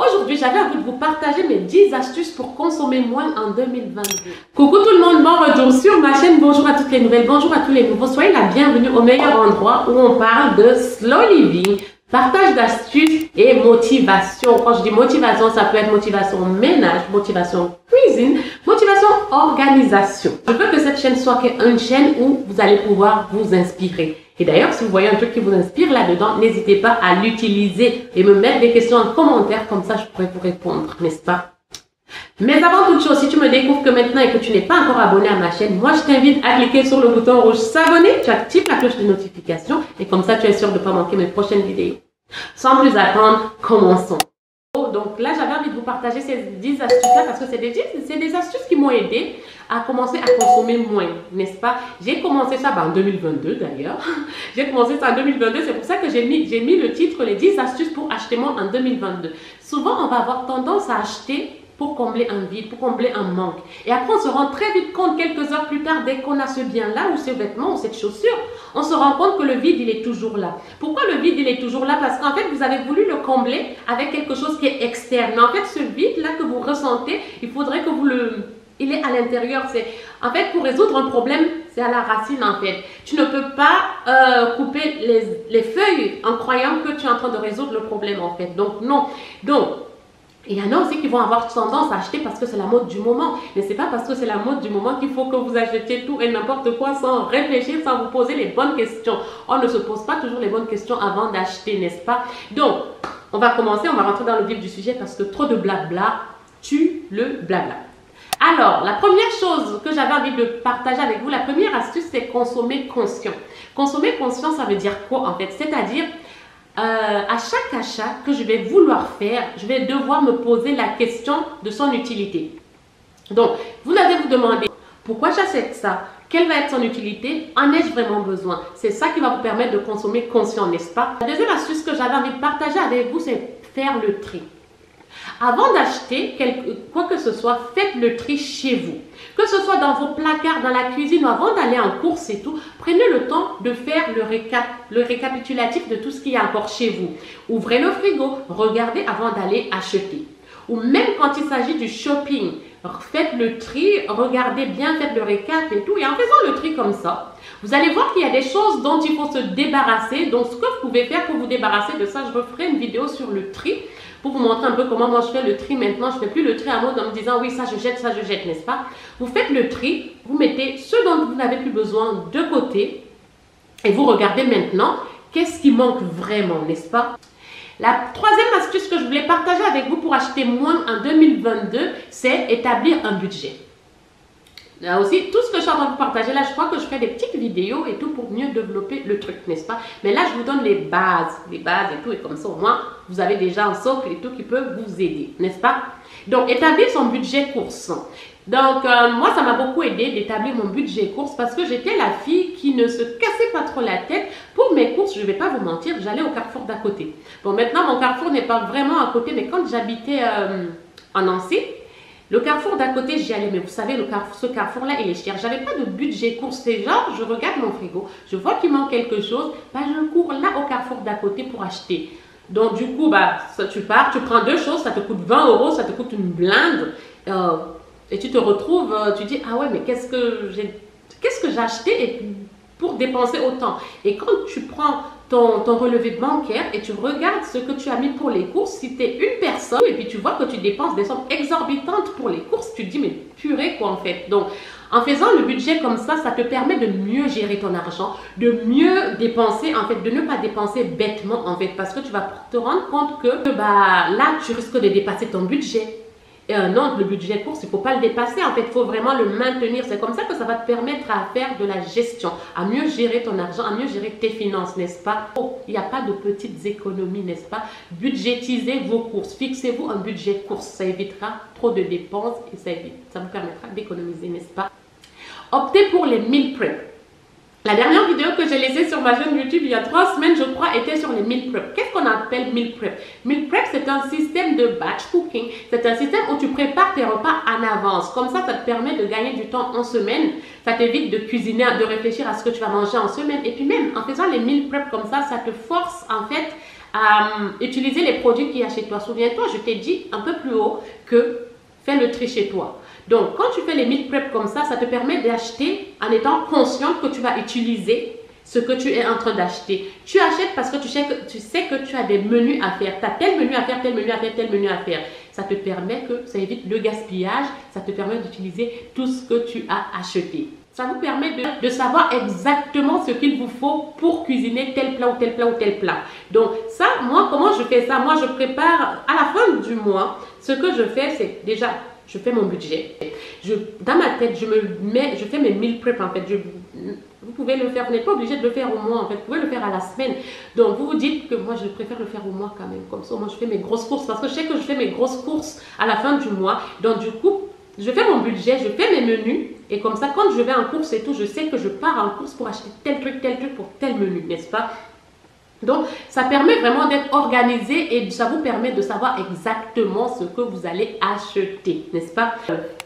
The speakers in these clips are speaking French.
Aujourd'hui, j'avais envie de vous partager mes 10 astuces pour consommer moins en 2022. Coucou tout le monde, bon retour sur ma chaîne. Bonjour à toutes les nouvelles, bonjour à tous les nouveaux. Soyez la bienvenue au meilleur endroit où on parle de slow living, partage d'astuces et motivation. Quand je dis motivation, ça peut être motivation ménage, motivation cuisine, motivation organisation. Je veux que cette chaîne soit une chaîne où vous allez pouvoir vous inspirer. Et d'ailleurs, si vous voyez un truc qui vous inspire là-dedans, n'hésitez pas à l'utiliser et me mettre des questions en commentaire, comme ça je pourrais vous répondre, n'est-ce pas? Mais avant toute chose, si tu me découvres que maintenant et que tu n'es pas encore abonné à ma chaîne, moi je t'invite à cliquer sur le bouton rouge s'abonner, tu actives la cloche de notification et comme ça tu es sûr de ne pas manquer mes prochaines vidéos. Sans plus attendre, commençons. Donc là, j'avais envie de vous partager ces 10 astuces-là parce que c'est des astuces qui m'ont aidé à commencer à consommer moins, n'est-ce pas? J'ai commencé ça en 2022 d'ailleurs. J'ai commencé ça en 2022, c'est pour ça que j'ai mis le titre les 10 astuces pour acheter moins en 2022. Souvent, on va avoir tendance à acheter pour combler un vide, pour combler un manque. Et après, on se rend très vite compte, quelques heures plus tard, dès qu'on a ce bien-là, ou ce vêtement, ou cette chaussure, on se rend compte que le vide, il est toujours là. Pourquoi le vide, il est toujours là? Parce qu'en fait, vous avez voulu le combler avec quelque chose qui est externe. Mais en fait, ce vide-là que vous ressentez, il faudrait que vous il est à l'intérieur. En fait, pour résoudre un problème, c'est à la racine, en fait. Tu ne peux pas couper les feuilles en croyant que tu es en train de résoudre le problème, en fait. Donc, non. Donc, il y en a aussi qui vont avoir tendance à acheter parce que c'est la mode du moment. Mais ce n'est pas parce que c'est la mode du moment qu'il faut que vous achetiez tout et n'importe quoi sans réfléchir, sans vous poser les bonnes questions. On ne se pose pas toujours les bonnes questions avant d'acheter, n'est-ce pas? Donc, on va commencer, on va rentrer dans le vif du sujet parce que trop de blabla tue le blabla. Alors, la première chose que j'avais envie de partager avec vous, la première astuce, c'est consommer conscient. Consommer conscient, ça veut dire quoi en fait? C'est-à-dire, à chaque achat que je vais vouloir faire, je vais devoir me poser la question de son utilité. Donc, vous allez vous demander, pourquoi j'achète ça? Quelle va être son utilité? En ai-je vraiment besoin? C'est ça qui va vous permettre de consommer conscient, n'est-ce pas? La deuxième astuce que j'avais envie de partager avec vous, c'est faire le tri. Avant d'acheter quoi que ce soit, faites le tri chez vous. Que ce soit dans vos placards, dans la cuisine ou avant d'aller en course et tout, prenez le temps de faire le récapitulatif de tout ce qu'il y a encore chez vous. Ouvrez le frigo, regardez avant d'aller acheter. Ou même quand il s'agit du shopping, faites le tri, regardez bien, faites le récap et tout. Et en faisant le tri comme ça, vous allez voir qu'il y a des choses dont il faut se débarrasser. Donc, ce que vous pouvez faire pour vous débarrasser de ça, je referai une vidéo sur le tri pour vous montrer un peu comment moi je fais le tri maintenant. Je ne fais plus le tri à mode en me disant oui, ça je jette, n'est-ce pas? Vous faites le tri, vous mettez ce dont vous n'avez plus besoin de côté et vous regardez maintenant qu'est-ce qui manque vraiment, n'est-ce pas? La troisième astuce que je voulais partager avec vous pour acheter moins en 2022, c'est établir un budget. Là aussi, tout ce que je suis en train de vous partager, là, je crois que je ferai des petites vidéos et tout pour mieux développer le truc, n'est-ce pas? Mais là, je vous donne les bases et tout, et comme ça, au moins, vous avez déjà un socle et tout qui peut vous aider, n'est-ce pas? Donc, établir son budget course. Donc, moi, ça m'a beaucoup aidé d'établir mon budget course parce que j'étais la fille qui ne se cassait pas trop la tête. Pour mes courses, je ne vais pas vous mentir, j'allais au Carrefour d'à côté. Bon, maintenant, mon Carrefour n'est pas vraiment à côté, mais quand j'habitais en Nancy, le Carrefour d'à côté, j'y allais. Mais vous savez, ce Carrefour-là, il est cher. Je n'avais pas de budget course. C'est genre, je regarde mon frigo, je vois qu'il manque quelque chose, bah, je cours là au Carrefour d'à côté pour acheter. Donc, du coup, bah, tu pars, tu prends deux choses, ça te coûte 20 €, ça te coûte une blinde. Et tu te retrouves, tu dis, ah ouais, mais qu'est-ce que j'ai acheté pour dépenser autant? Et quand tu prends ton relevé bancaire et tu regardes ce que tu as mis pour les courses, si tu es une personne et puis tu vois que tu dépenses des sommes exorbitantes pour les courses, tu te dis, mais purée quoi en fait. Donc, en faisant le budget comme ça te permet de mieux gérer ton argent, de mieux dépenser, en fait, de ne pas dépenser bêtement en fait, parce que tu vas te rendre compte que bah, là, tu risques de dépasser ton budget. Non, le budget course, il ne faut pas le dépasser. En fait, il faut vraiment le maintenir. C'est comme ça que ça va te permettre à faire de la gestion, à mieux gérer ton argent, à mieux gérer tes finances, n'est-ce pas? Oh, il n'y a pas de petites économies, n'est-ce pas? Budgétisez vos courses. Fixez-vous un budget course. Ça évitera trop de dépenses et ça vous permettra d'économiser, n'est-ce pas? Optez pour les meal prep. La dernière vidéo que j'ai laissée sur ma chaîne YouTube il y a 3 semaines, je crois, était sur les meal prep. Qu'est-ce qu'on appelle meal prep? Meal prep, c'est un système de batch cooking. C'est un système où tu prépares tes repas en avance. Comme ça te permet de gagner du temps en semaine. Ça t'évite de cuisiner, de réfléchir à ce que tu vas manger en semaine. Et puis même, en faisant les meal prep comme ça te force en fait à utiliser les produits qu'il y a chez toi. Souviens-toi, je t'ai dit un peu plus haut que fais le tri chez toi. Donc, quand tu fais les meal prep comme ça te permet d'acheter en étant consciente que tu vas utiliser ce que tu es en train d'acheter. Tu achètes parce que tu sais que tu as des menus à faire. Tu as tel menu à faire, tel menu à faire, tel menu à faire. Ça te permet que ça évite le gaspillage. Ça te permet d'utiliser tout ce que tu as acheté. Ça vous permet de savoir exactement ce qu'il vous faut pour cuisiner tel plat ou tel plat ou tel plat. Donc ça, moi, comment je fais ça? Moi, je prépare à la fin du mois. Ce que je fais, c'est déjà, je fais mon budget. Dans ma tête, je fais mes meal prep en fait. Vous pouvez le faire, vous n'êtes pas obligé de le faire au mois en fait. Vous pouvez le faire à la semaine. Donc vous vous dites que moi, je préfère le faire au mois quand même. Comme ça, moi, je fais mes grosses courses parce que je sais que je fais mes grosses courses à la fin du mois. Donc du coup, je fais mon budget, je fais mes menus et comme ça, quand je vais en course et tout, je sais que je pars en course pour acheter tel truc pour tel menu, n'est-ce pas? Donc, ça permet vraiment d'être organisé et ça vous permet de savoir exactement ce que vous allez acheter, n'est-ce pas?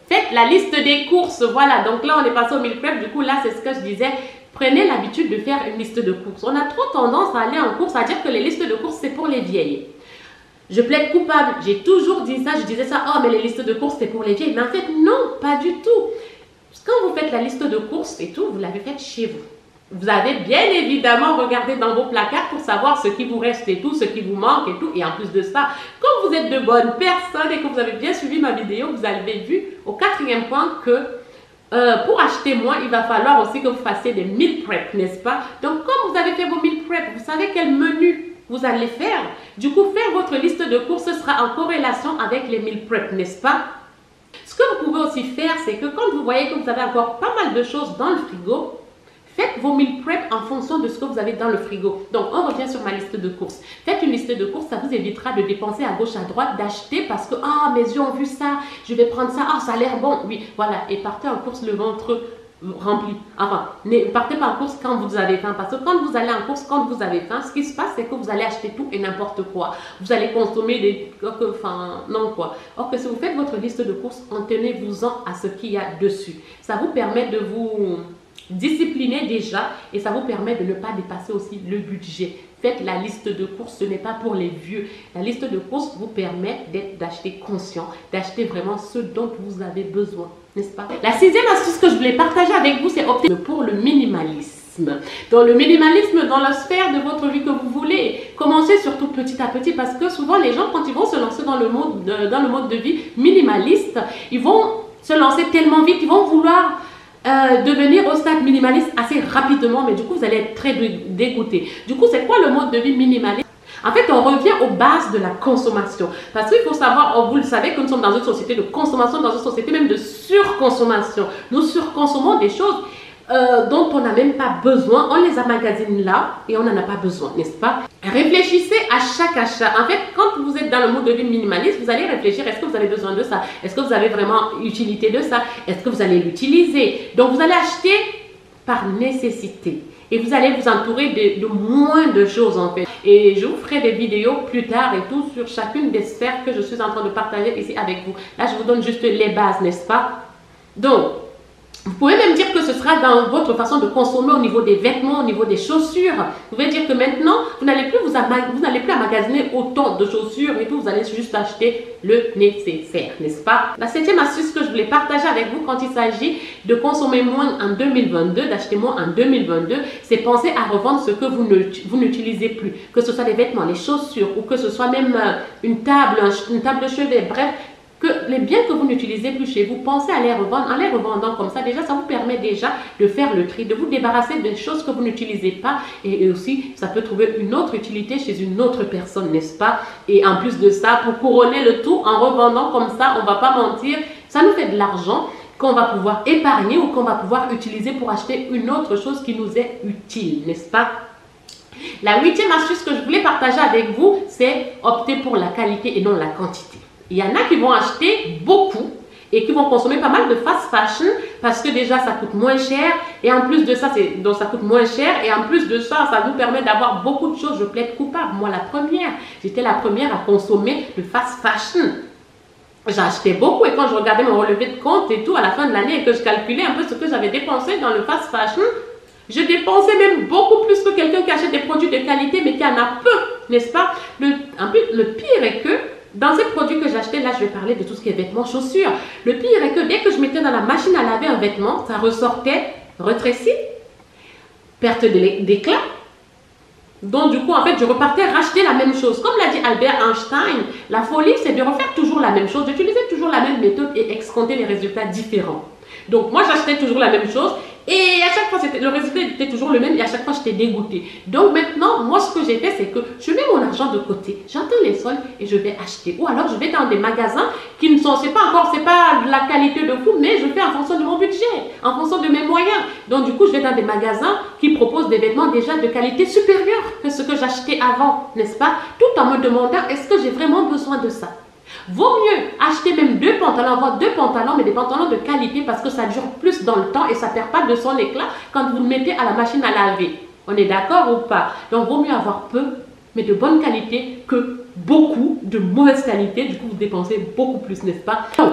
Faites la liste des courses, voilà. Donc là, on est passé au meal prep. Du coup, là, c'est ce que je disais. Prenez l'habitude de faire une liste de courses. On a trop tendance à aller en course, à dire que les listes de courses, c'est pour les vieilles. Je plaide coupable. J'ai toujours dit ça. Je disais ça. Oh, mais les listes de courses, c'est pour les vieilles. Mais en fait, non, pas du tout. Quand vous faites la liste de courses et tout, vous l'avez faite chez vous. Vous avez bien évidemment regardé dans vos placards pour savoir ce qui vous reste et tout, ce qui vous manque et tout. Et en plus de ça, comme vous êtes de bonnes personnes et que vous avez bien suivi ma vidéo, vous avez vu au 4e point que pour acheter moins, il va falloir aussi que vous fassiez des meal prep, n'est-ce pas? Donc, comme vous avez fait vos meal prep, vous savez quel menu vous allez faire. Du coup, faire votre liste de courses sera en corrélation avec les meal prep, n'est-ce pas? Ce que vous pouvez aussi faire, c'est que quand vous voyez que vous avez encore pas mal de choses dans le frigo, faites vos meal prep en fonction de ce que vous avez dans le frigo. Donc, on revient sur ma liste de courses. Faites une liste de courses, ça vous évitera de dépenser à gauche, à droite, d'acheter parce que « Ah, mes yeux ont vu ça, je vais prendre ça, ah, ça a l'air bon. » Oui, voilà. Et partez en course le ventre rempli. Enfin, ne partez pas en course quand vous avez faim. Parce que quand vous allez en course, quand vous avez faim, ce qui se passe, c'est que vous allez acheter tout et n'importe quoi. Vous allez consommer des... Enfin, non quoi. Or que si vous faites votre liste de courses, en tenez-vous-en à ce qu'il y a dessus. Ça vous permet de vous... discipliner déjà et ça vous permet de ne pas dépasser aussi le budget. Faites la liste de courses, ce n'est pas pour les vieux. La liste de courses vous permet d'acheter conscient, d'acheter vraiment ce dont vous avez besoin, n'est-ce pas? La 6e astuce que je voulais partager avec vous, c'est opter pour le minimalisme. Dans le minimalisme, dans la sphère de votre vie que vous voulez, commencez surtout petit à petit parce que souvent les gens, quand ils vont se lancer dans le mode de vie minimaliste, ils vont se lancer tellement vite, ils vont vouloir devenir au stade minimaliste assez rapidement, mais du coup vous allez être très dégoûté. Du coup, c'est quoi le mode de vie minimaliste? En fait, on revient aux bases de la consommation. Parce qu'il faut savoir, vous le savez, que nous sommes dans une société de consommation, dans une société même de surconsommation. Nous surconsommons des choses dont on n'a même pas besoin. On les emmagasine là et on n'en a pas besoin, n'est-ce pas? Réfléchissez à chaque achat. En fait, quand vous êtes dans le mode de vie minimaliste, vous allez réfléchir, est-ce que vous avez besoin de ça? Est-ce que vous avez vraiment utilité de ça? Est-ce que vous allez l'utiliser? Donc, vous allez acheter par nécessité. Et vous allez vous entourer de moins de choses en fait. Et je vous ferai des vidéos plus tard et tout sur chacune des sphères que je suis en train de partager ici avec vous. Là, je vous donne juste les bases, n'est-ce pas? Donc, vous pouvez même dire que ce sera dans votre façon de consommer au niveau des vêtements, au niveau des chaussures. Vous pouvez dire que maintenant, vous n'allez plus emmagasiner autant de chaussures et tout. Vous allez juste acheter le nécessaire, n'est-ce pas? La 7e astuce que je voulais partager avec vous quand il s'agit de consommer moins en 2022, d'acheter moins en 2022, c'est penser à revendre ce que vous n'utilisez plus. Que ce soit les vêtements, les chaussures ou que ce soit même une table de chevet, bref. Que les biens que vous n'utilisez plus chez vous, pensez à les revendre. En les revendant comme ça, déjà, ça vous permet déjà de faire le tri, de vous débarrasser des choses que vous n'utilisez pas. Et aussi, ça peut trouver une autre utilité chez une autre personne, n'est-ce pas? Et en plus de ça, pour couronner le tout, en revendant comme ça, on ne va pas mentir, ça nous fait de l'argent qu'on va pouvoir épargner ou qu'on va pouvoir utiliser pour acheter une autre chose qui nous est utile, n'est-ce pas? La 8e astuce que je voulais partager avec vous, c'est opter pour la qualité et non la quantité. Il y en a qui vont acheter beaucoup et qui vont consommer pas mal de fast fashion parce que déjà ça coûte moins cher et en plus de ça, donc ça coûte moins cher et en plus de ça, ça nous permet d'avoir beaucoup de choses. Je plaide coupable, moi la première, j'étais la première à consommer le fast fashion. J'achetais beaucoup et quand je regardais mon relevé de compte et tout à la fin de l'année et que je calculais un peu ce que j'avais dépensé dans le fast fashion, je dépensais même beaucoup plus que quelqu'un qui achète des produits de qualité mais qui en a peu. n'est-ce pas? Le pire est que dans ces produits que j'achetais, là, je vais parler de tout ce qui est vêtements, chaussures. Le pire est que dès que je mettais dans la machine à laver un vêtement, ça ressortait rétréci, perte d'éclat. Donc, du coup, en fait, je repartais racheter la même chose. Comme l'a dit Albert Einstein, la folie, c'est de refaire toujours la même chose, d'utiliser toujours la même méthode et escompter les résultats différents. Donc, moi, j'achetais toujours la même chose et à chaque fois, le résultat était toujours le même et à chaque fois, j'étais dégoûtée. Donc, maintenant, moi, ce que j'ai fait, c'est que je mets mon argent de côté, j'attends les soldes et je vais acheter. Ou alors, je vais dans des magasins qui ne sont, c'est pas de la qualité de fou, mais je fais en fonction de mon budget, en fonction de mes moyens. Donc, du coup, je vais dans des magasins qui proposent des vêtements déjà de qualité supérieure que ce que j'achetais avant, n'est-ce pas? Tout en me demandant, est-ce que j'ai vraiment besoin de ça? Vaut mieux acheter même 2 pantalons, avoir 2 pantalons, mais des pantalons de qualité parce que ça dure plus dans le temps et ça ne perd pas de son éclat quand vous le mettez à la machine à laver. On est d'accord ou pas? Donc, vaut mieux avoir peu, mais de bonne qualité que beaucoup de mauvaise qualité. Du coup, vous dépensez beaucoup plus, n'est-ce pas? Donc,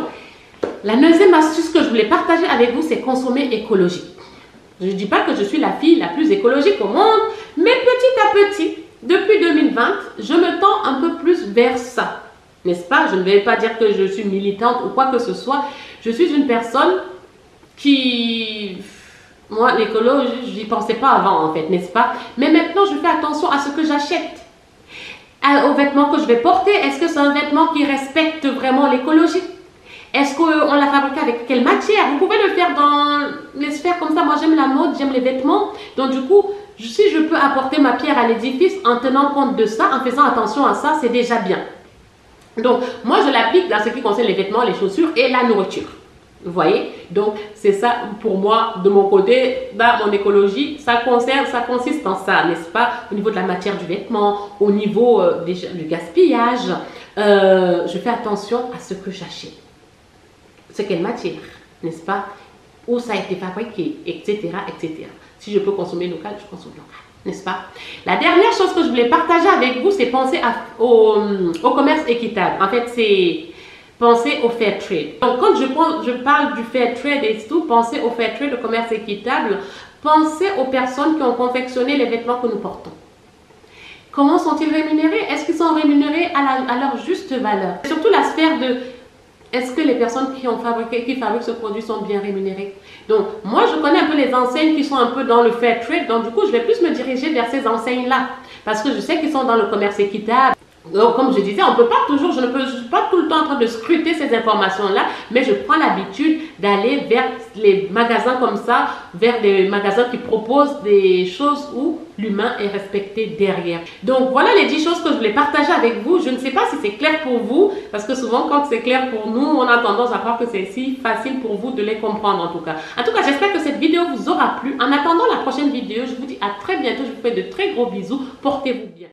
la 9e astuce que je voulais partager avec vous, c'est consommer écologique. Je ne dis pas que je suis la fille la plus écologique au monde, mais petit à petit, depuis 2020, je me tends un peu plus vers ça. N'est-ce pas? Je ne vais pas dire que je suis militante ou quoi que ce soit. Je suis une personne qui... Moi, l'écolo, je n'y pensais pas avant, en fait, n'est-ce pas? Mais maintenant, je fais attention à ce que j'achète. Aux vêtements que je vais porter. Est-ce que c'est un vêtement qui respecte vraiment l'écologie? Est-ce qu'on l'a fabriqué avec quelle matière? Vous pouvez le faire dans les sphères comme ça. Moi, j'aime la mode, j'aime les vêtements. Donc, du coup, si je peux apporter ma pierre à l'édifice en tenant compte de ça, en faisant attention à ça, c'est déjà bien. Donc, moi, je l'applique dans ce qui concerne les vêtements, les chaussures et la nourriture. Vous voyez? Donc, c'est ça pour moi, de mon côté, dans mon écologie, ça consiste en ça, n'est-ce pas? Au niveau de la matière du vêtement, au niveau du gaspillage, je fais attention à ce que j'achète. C'est quelle matière, n'est-ce pas? Où ça a été fabriqué, etc., etc. Si je peux consommer local, je consomme local. N'est-ce pas? La dernière chose que je voulais partager avec vous, c'est penser au commerce équitable. En fait, c'est penser au fair trade. Donc, quand je parle du fair trade et tout, penser au fair trade, le commerce équitable, pensez aux personnes qui ont confectionné les vêtements que nous portons. Comment sont-ils rémunérés? Est-ce qu'ils sont rémunérés à leur juste valeur? Surtout la sphère de... Est-ce que les personnes qui fabriquent ce produit sont bien rémunérées? Donc, moi, je connais un peu les enseignes qui sont un peu dans le fair trade. Donc, du coup, je vais plus me diriger vers ces enseignes-là. Parce que je sais qu'ils sont dans le commerce équitable. Donc, comme je disais, on peut pas toujours, je ne suis pas tout le temps en train de scruter ces informations-là, mais je prends l'habitude d'aller vers les magasins comme ça, vers des magasins qui proposent des choses où l'humain est respecté derrière. Donc, voilà les 10 choses que je voulais partager avec vous. Je ne sais pas si c'est clair pour vous, parce que souvent, quand c'est clair pour nous, on a tendance à croire que c'est si facile pour vous de les comprendre en tout cas. En tout cas, j'espère que cette vidéo vous aura plu. En attendant la prochaine vidéo, je vous dis à très bientôt. Je vous fais de très gros bisous. Portez-vous bien.